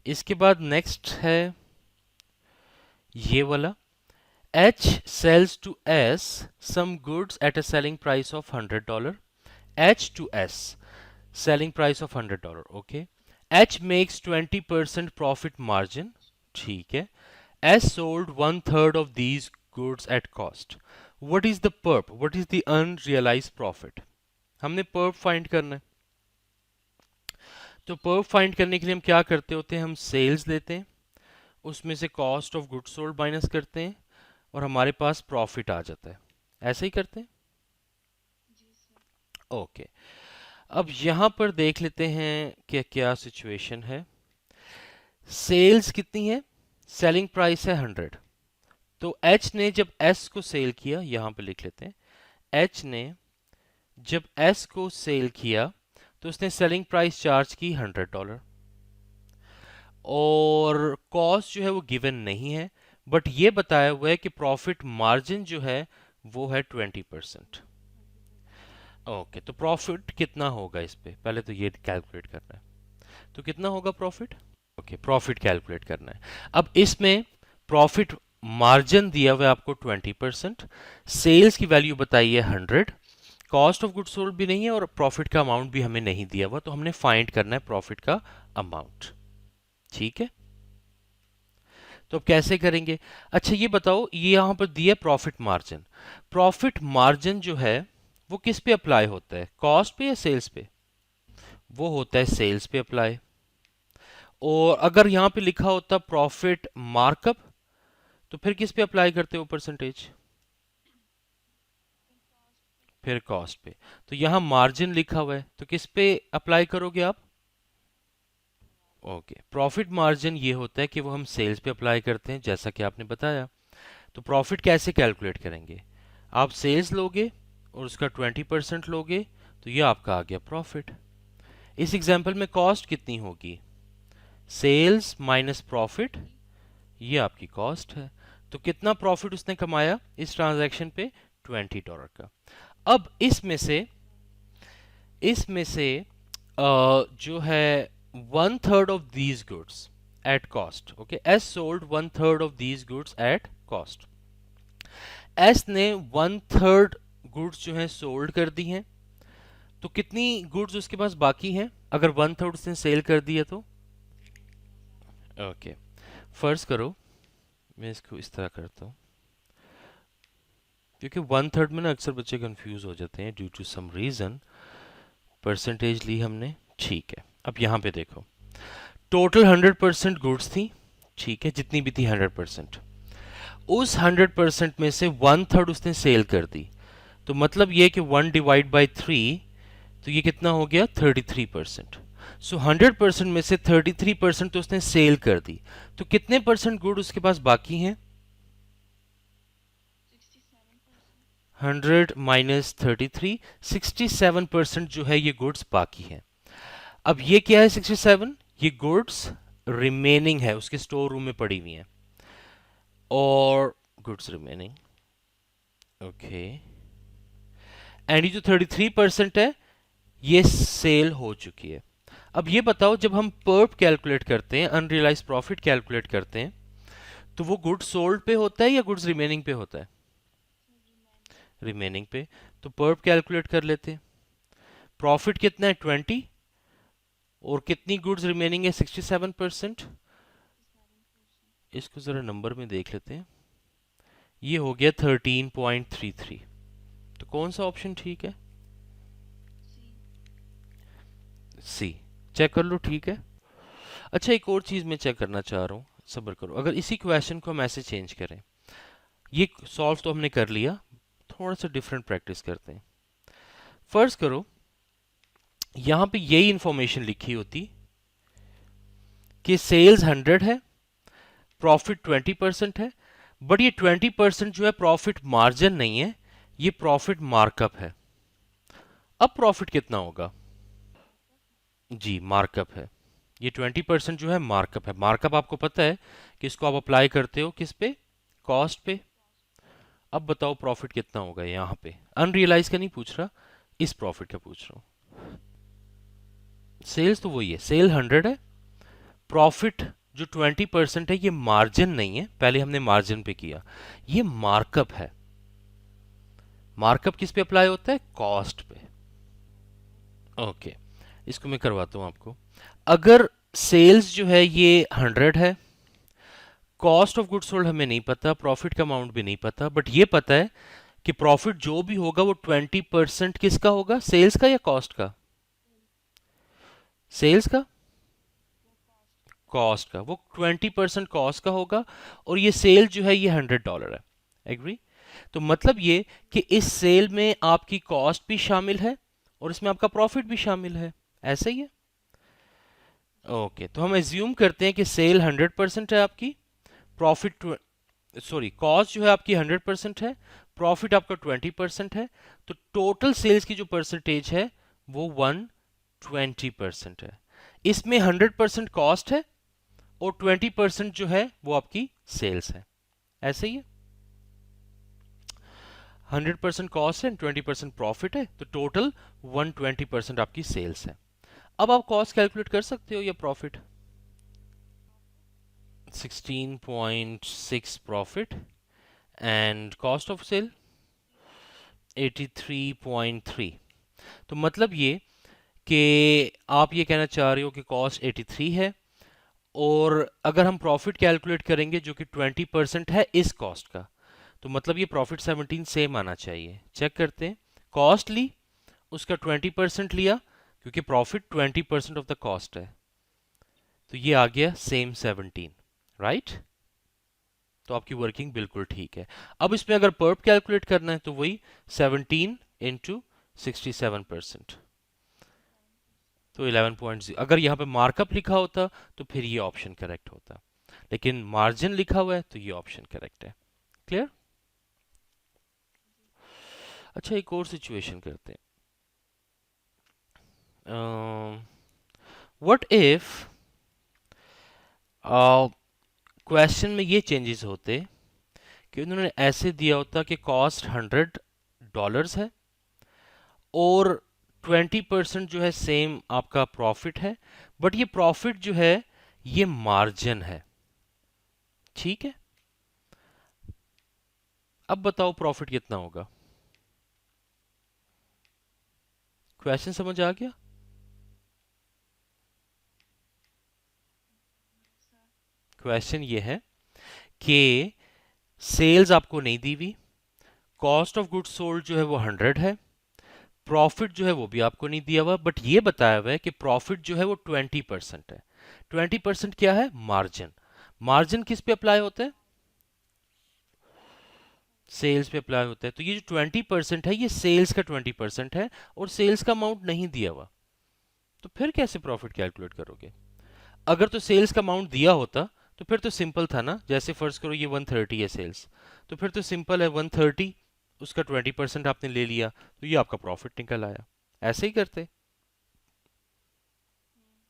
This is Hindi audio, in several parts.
इसके बाद नेक्स्ट है ये वाला, H sells to S some goods at a selling price of $100. H to S selling price of $100. Okay. H makes 20% profit margin. ठीक है. S sold one third of these goods at cost. What is the perp? What is the unrealized profit? हमने perp find करना है. तो perp find करने के लिए हम क्या करते होते हैं, हम sales लेते हैं, उसमें से cost of goods sold minus करते हैं और हमारे पास प्रॉफिट आ जाता है. ऐसे ही करते हैं. ओके. अब यहां पर देख लेते हैं कि क्या सिचुएशन है. सेल्स कितनी है, सेलिंग प्राइस है 100. तो एच ने जब एस को सेल किया, यहां पे लिख लेते हैं, एच ने जब एस को सेल किया तो उसने सेलिंग प्राइस चार्ज की $100 और कॉस्ट जो है वो गिवन नहीं है, बट ये बताया हुआ है कि प्रॉफिट मार्जिन जो है वो है 20%. ओके. तो प्रॉफिट कितना होगा इस पे, पहले तो ये कैलकुलेट करना है. तो कितना होगा प्रॉफिट. ओके. प्रॉफिट कैलकुलेट करना है. अब इसमें प्रॉफिट मार्जिन दिया हुआ है आपको 20%, सेल्स की वैल्यू बताई है 100, कॉस्ट ऑफ गुड्स सोल्ड भी नहीं है और प्रॉफिट का अमाउंट भी हमें नहीं दिया हुआ, तो हमने फाइंड करना है प्रॉफिट का अमाउंट. ठीक है. तो अब कैसे करेंगे. अच्छा ये बताओ, ये यहां पर दिया प्रॉफिट मार्जिन. प्रॉफिट मार्जिन जो है वो किस पे अप्लाई होता है, कॉस्ट पे या सेल्स पे. वो होता है सेल्स पे अप्लाई. और अगर यहां पे लिखा होता प्रॉफिट मार्कअप तो फिर किस पे अप्लाई करते हो परसेंटेज, फिर कॉस्ट पे. तो यहां मार्जिन लिखा हुआ है तो किस पे अप्लाई करोगे आप. ओके. प्रॉफिट मार्जिन ये होता है कि वो हम सेल्स पे अप्लाई करते हैं जैसा कि आपने बताया. तो प्रॉफिट कैसे कैलकुलेट करेंगे, आप सेल्स लोगे और उसका 20% लोगे तो ये आपका आ गया प्रॉफिट. इस एग्जांपल में कॉस्ट कितनी होगी, सेल्स माइनस प्रॉफिट, ये आपकी कॉस्ट है. तो कितना प्रॉफिट उसने कमाया इस ट्रांजैक्शन पे, $20 का. अब इसमें से जो है 1/3 of these goods at cost. Okay. S sold 1/3 of these goods at cost. S ने 1/3 गुड्स जो है सोल्ड कर दी हैं. तो कितनी गुड्स उसके पास बाकी हैं अगर 1/3 उसने सेल कर दी है तो. ओके. फर्ज करो मैं इसको इस तरह करता हूँ, क्योंकि 1/3 में ना अक्सर बच्चे कंफ्यूज हो जाते हैं due to some reason. Percentage ली हमने. ठीक है. अब यहाँ पे देखो, टोटल 100% गुड्स थी. ठीक है. जितनी भी थी 100%, उस 100% में से 1/3 उसने सेल कर दी. तो मतलब ये कि 1/3, तो ये कितना हो गया 33%. सो 100% में से 33% तो उसने सेल कर दी. तो कितने परसेंट गुड उसके पास बाकी हैं, 100 माइनस 33, 67% जो है ये गुड्स बाकी हैं. अब ये क्या है 67, ये गुड्स रिमेनिंग है, उसके स्टोर रूम में पड़ी हुई हैं. और गुड्स रिमेनिंग. ओके. एंड ये जो 33% है ये सेल हो चुकी है. अब ये बताओ, जब हम पर्प कैलकुलेट करते हैं, अनरियलाइज प्रॉफिट कैलकुलेट करते हैं, तो वो गुड्स सोल्ड पे होता है या गुड्स रिमेनिंग पे होता है, रिमेनिंग पे. तो पर्प कैलकुलेट कर लेते हैं. प्रॉफिट कितना है 20 और कितनी गुड्स रिमेनिंग है 67%. इसको जरा नंबर में देख लेते हैं. ये हो गया 13.33. तो कौन सा ऑप्शन ठीक है, सी. चेक कर लो. ठीक है. अच्छा एक और चीज मैं चेक करना चाह रहा हूँ, सब्र करो. अगर इसी क्वेश्चन को हम ऐसे चेंज करें, ये सॉल्व तो हमने कर लिया, थोड़ा सा डिफरेंट प्रैक्टिस करते हैं. फर्ज करो यहां पे यही इंफॉर्मेशन लिखी होती कि सेल्स 100 है, प्रॉफिट 20% है, बट ये 20% जो है प्रॉफिट मार्जिन नहीं है, ये प्रॉफिट मार्कअप है. अब प्रॉफिट कितना होगा, जी मार्कअप है. ये 20% जो है मार्कअप है. मार्कअप आपको पता है कि इसको आप अप्लाई करते हो किस पे, कॉस्ट पे. अब बताओ प्रॉफिट कितना होगा यहां पे. अनरियलाइज का नहीं पूछ रहा, इस प्रॉफिट का पूछ रहा हूं. सेल्स तो वही है, सेल 100 है, प्रॉफिट जो 20% है ये मार्जिन नहीं है, पहले हमने मार्जिन पे किया, ये मार्कअप है। मार्कअप किस पे अप्लाई होता है? कॉस्ट पे। ओके, इसको मैं करवाता हूं आपको। अगर सेल्स जो है ये 100 है, कॉस्ट ऑफ गुड्स सोल्ड हमें नहीं पता, प्रॉफिट का अमाउंट भी नहीं पता, बट ये पता है कि प्रॉफिट जो भी होगा वो 20% किसका होगा? सेल्स का या कॉस्ट का? सेल्स का? कॉस्ट का। वो 20% कॉस्ट का होगा, और ये सेल जो है ये $100 है। एग्री? तो मतलब ये कि इस सेल में आपकी कॉस्ट भी शामिल है और इसमें आपका प्रॉफिट भी शामिल है। ऐसा ही है। ओके, तो हम एज्यूम करते हैं कि सेल 100% है आपकी, प्रॉफिट सॉरी कॉस्ट जो है आपकी 100% है, प्रॉफिट आपका 20% है, तो टोटल सेल्स की जो परसेंटेज है वो 120% है। इसमें 100% कॉस्ट है और 20% जो है वो आपकी सेल्स है। ऐसे ही है। 100% कॉस्ट है, 20% प्रॉफिट है, तो टोटल 120% आपकी सेल्स है। अब आप कॉस्ट कैलकुलेट कर सकते हो या profit. 16.6 profit and cost of sale 83.3। तो मतलब ये कि आप ये कहना चाह रहे हो कि कॉस्ट 83 है, और अगर हम प्रॉफिट कैलकुलेट करेंगे जो कि 20% है इस कॉस्ट का, तो मतलब ये प्रॉफिट 17 सेम आना चाहिए। चेक करते हैं। कॉस्ट ली, उसका 20% लिया, क्योंकि प्रॉफिट 20% ऑफ द कॉस्ट है, तो ये आ गया सेम 17। राइट? तो आपकी वर्किंग बिल्कुल ठीक है। अब इसमें अगर पर्प कैलकुलेट करना है तो वही 17 इंटू 67%, तो 11.0। अगर यहाँ पे मार्कअप लिखा होता तो फिर ये ऑप्शन करेक्ट होता, लेकिन मार्जिन लिखा हुआ है तो ये ऑप्शन करेक्ट है। क्लियर? अच्छा, एक और सिचुएशन करते हैं। व्हाट इफ क्वेश्चन में ये चेंजेस होते कि उन्होंने ऐसे दिया होता कि कॉस्ट $100 है और 20% जो है सेम आपका प्रॉफिट है, बट ये प्रॉफिट जो है ये मार्जिन है। ठीक है, अब बताओ प्रॉफिट कितना होगा? क्वेश्चन समझ आ गया? क्वेश्चन ये है कि सेल्स आपको नहीं दी हुई, कॉस्ट ऑफ गुड्स सोल्ड जो है वो 100 है, प्रॉफिट जो है वो भी आपको नहीं दिया हुआ, बट ये बताया हुआ है कि प्रॉफिट जो है वो 20% है। 20% क्या है? मार्जिन। मार्जिन किस पे अप्लाई होता है? सेल्स पे अप्लाई होता है। तो ये जो 20% है ये सेल्स का 20% है, और सेल्स का अमाउंट नहीं दिया हुआ, तो फिर कैसे प्रॉफिट कैलकुलेट करोगे? अगर तो सेल्स का अमाउंट दिया होता तो फिर तो सिंपल था ना। जैसे फर्ज करो ये 130 है सेल्स, तो फिर तो सिंपल है 130, उसका 20% आपने ले लिया, तो ये आपका प्रॉफिट निकल आया। ऐसे ही करते।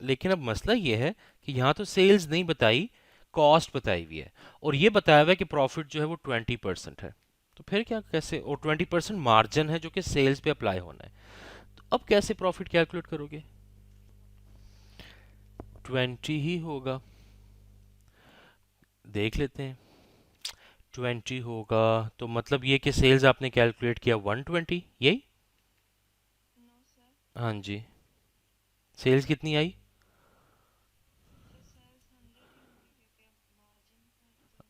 लेकिन अब मसला ये है कि यहाँ तो सेल्स नहीं बताई, कॉस्ट बताई हुई है, और ये बताया हुआ है कि प्रॉफिट जो है वो 20% है। तो फिर क्या, कैसे? और 20% मार्जिन है जो कि सेल्स पे अप्लाई होना है, तो अब कैसे प्रॉफिट कैलकुलेट करोगे? 20 ही होगा। देख लेते हैं। 20 होगा तो मतलब ये कि सेल्स आपने कैलकुलेट किया 120, यही? हाँ जी। सेल्स कितनी आई?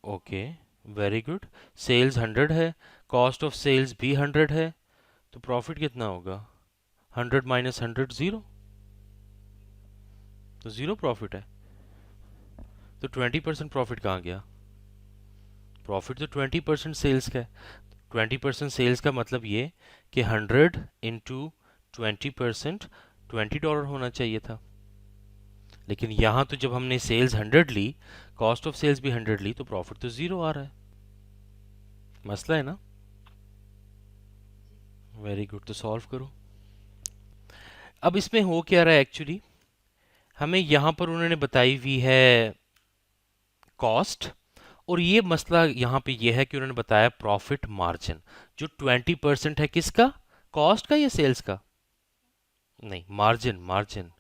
Okay, very good. सेल्स 100 है, कॉस्ट ऑफ सेल्स भी 100 है, तो प्रॉफिट कितना होगा? 100 माइनस 100 0, तो जीरो प्रॉफिट है। तो 20% प्रॉफिट कहाँ गया? प्रॉफिट तो 20% सेल्स का है। 20% सेल्स का मतलब ये कि 100 इंटू 20% $20 होना चाहिए था, लेकिन यहाँ तो जब हमने सेल्स 100 ली, कॉस्ट ऑफ सेल्स भी 100 ली, तो प्रॉफिट तो जीरो आ रहा है। मसला है ना? वेरी गुड, तो सॉल्व करो। अब इसमें हो क्या रहा है एक्चुअली, हमें यहाँ पर उन्होंने बताई हुई है कॉस्ट, और ये मसला यहाँ पे ये है कि उन्होंने बताया प्रॉफिट मार्जिन, जो 20% है किसका? कॉस्ट का या सेल्स का? नहीं, मार्जिन। मार्जिन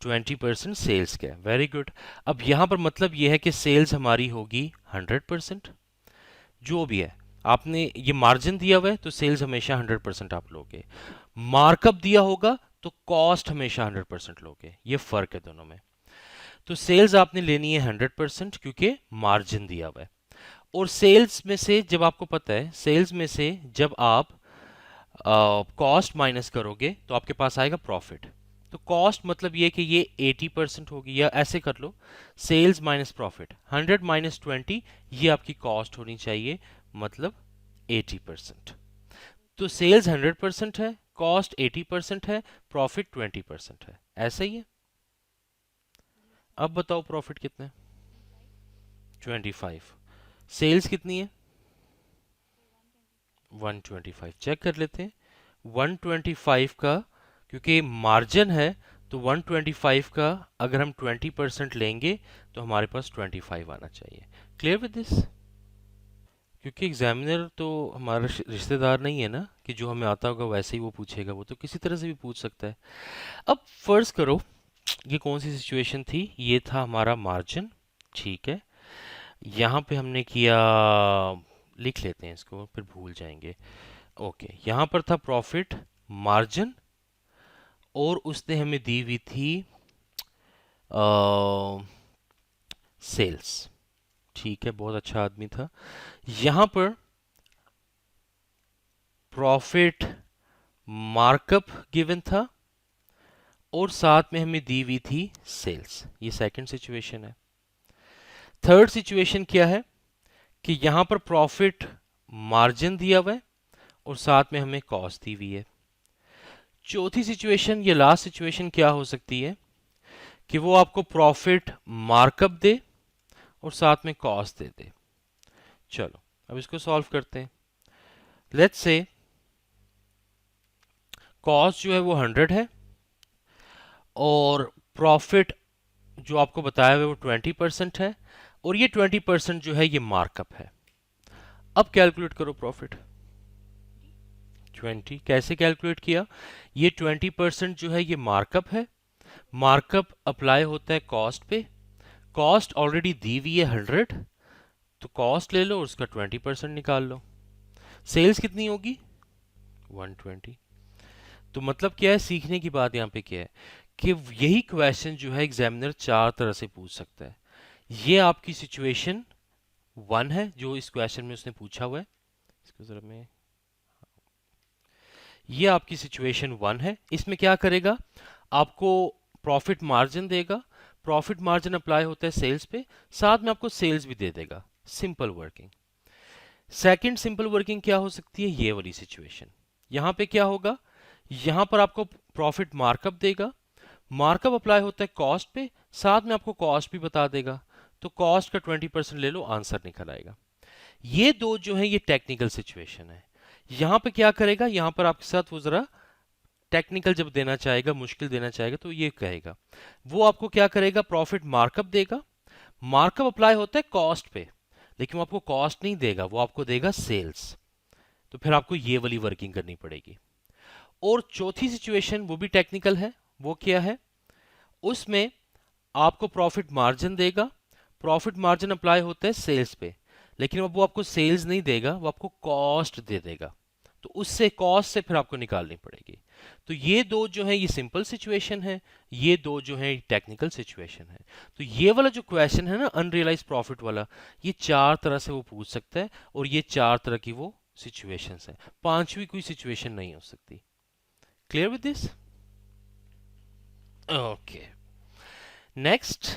20% सेल्स का है। Very good. अब यहाँ पर मतलब ये है कि सेल्स हमारी होगी 100%। जो भी है, आपने ये मार्जिन दिया हुआ है तो सेल्स हमेशा 100% आप लोगे। मार्कअप दिया होगा तो कॉस्ट हमेशा 100% लोगे। ये फर्क है दोनों में। तो सेल्स आपने लेनी है 100% क्योंकि मार्जिन दिया हुआ है। और सेल्स में से जब आपको पता है, सेल्स में से जब आप कॉस्ट माइनस करोगे तो आपके पास आएगा प्रॉफिट। तो कॉस्ट मतलब ये कि ये 80% होगी, या ऐसे कर लो, सेल्स माइनस प्रॉफिट, 100 माइनस 20, ये आपकी कॉस्ट होनी चाहिए, मतलब 80%। तो सेल्स 100% है, कॉस्ट 80% है, प्रॉफिट 20% है। ऐसा ही है। अब बताओ प्रॉफिट कितना है? 25। सेल्स कितनी है? 125। चेक कर लेते हैं। 125 का, क्योंकि मार्जिन है, तो 125 का अगर हम 20% लेंगे तो हमारे पास 25 आना चाहिए। Clear with this? क्योंकि एग्जामिनर तो हमारा रिश्तेदार नहीं है ना कि जो हमें आता होगा वैसे ही वो पूछेगा, वो तो किसी तरह से भी पूछ सकता है। अब फर्ज करो ये कौन सी सिचुएशन थी, ये था हमारा मार्जिन, ठीक है। यहाँ पे हमने किया, लिख लेते हैं इसको फिर भूल जाएंगे। ओके, यहाँ पर था प्रॉफिट मार्जिन, और उसने हमें दी हुई थी सेल्स, ठीक है, बहुत अच्छा आदमी था। यहाँ पर प्रॉफिट मार्कअप गिवन था और साथ में हमें दी हुई थी सेल्स। ये सेकंड सिचुएशन है। थर्ड सिचुएशन क्या है कि यहाँ पर प्रॉफिट मार्जिन दिया हुआ है और साथ में हमें कॉस्ट दी हुई है। चौथी सिचुएशन, ये लास्ट सिचुएशन क्या हो सकती है कि वो आपको प्रॉफिट मार्कअप दे और साथ में कॉस्ट दे दे। चलो अब इसको सॉल्व करते हैं। लेट्स से कॉस्ट जो है वो 100 है और प्रॉफिट जो आपको बताया हुआ वो 20% है, और ये 20% जो है ये मार्कअप है। अब कैलकुलेट करो प्रॉफिट। 20 कैसे कैलकुलेट किया? ये 20% जो है ये मार्कअप है। मार्कअप अप्लाई होता है कॉस्ट पे। कॉस्ट ऑलरेडी दी हुई है 100, तो कॉस्ट ले लो और उसका 20% निकाल लो। सेल्स कितनी होगी? 120। तो मतलब क्या है, सीखने की बात यहाँ पे क्या है कि यही क्वेश्चन जो है एग्जामिनर चार तरह से पूछ सकता है। ये आपकी सिचुएशन 1 है जो इस क्वेश्चन में उसने पूछा हुआ है। इसको जरा मैं, ये आपकी सिचुएशन 1 है। इसमें क्या करेगा, आपको प्रॉफिट मार्जिन देगा। प्रॉफिट मार्जिन अप्लाई होता है सेल्स पे, साथ में आपको सेल्स भी दे देगा। Simple working. Second simple working क्या हो सकती है, ये वाली सिचुएशन। यहां पे क्या होगा, यहां पर आपको प्रॉफिट मार्कअप देगा। मार्कअप अप्लाई होता है कॉस्ट पे, साथ में आपको कॉस्ट भी बता देगा। तो कॉस्ट का 20% ले लो, आंसर निकल आएगा। ये दो जो है ये टेक्निकल सिचुएशन है। यहां पे क्या करेगा, यहां पर आपके साथ वो जरा टेक्निकल जब देना चाहेगा, मुश्किल देना चाहेगा, तो ये कहेगा, वो आपको क्या करेगा, प्रॉफिट मार्कअप देगा। मार्कअप अप्लाई होता है कॉस्ट पे, लेकिन वो आपको कॉस्ट नहीं देगा, वो आपको देगा सेल्स। तो फिर आपको ये वाली वर्किंग करनी पड़ेगी। और चौथी सिचुएशन वो भी टेक्निकल है। वो क्या है, उसमें आपको प्रॉफिट मार्जिन देगा। प्रॉफिट मार्जिन अप्लाई होता है सेल्स पे, लेकिन अब वो आपको सेल्स नहीं देगा, वो आपको कॉस्ट दे देगा। तो उससे कॉस्ट से फिर आपको निकालनी पड़ेगी। तो ये दो जो है ये सिंपल सिचुएशन है, ये दो जो है टेक्निकल सिचुएशन है। तो ये वाला जो क्वेश्चन है ना अनरियलाइज प्रॉफिट वाला, ये चार तरह से वो पूछ सकता है, और ये चार तरह की वो सिचुएशंस है। पांचवी कोई सिचुएशन नहीं हो सकती। Clear with this? Okay, next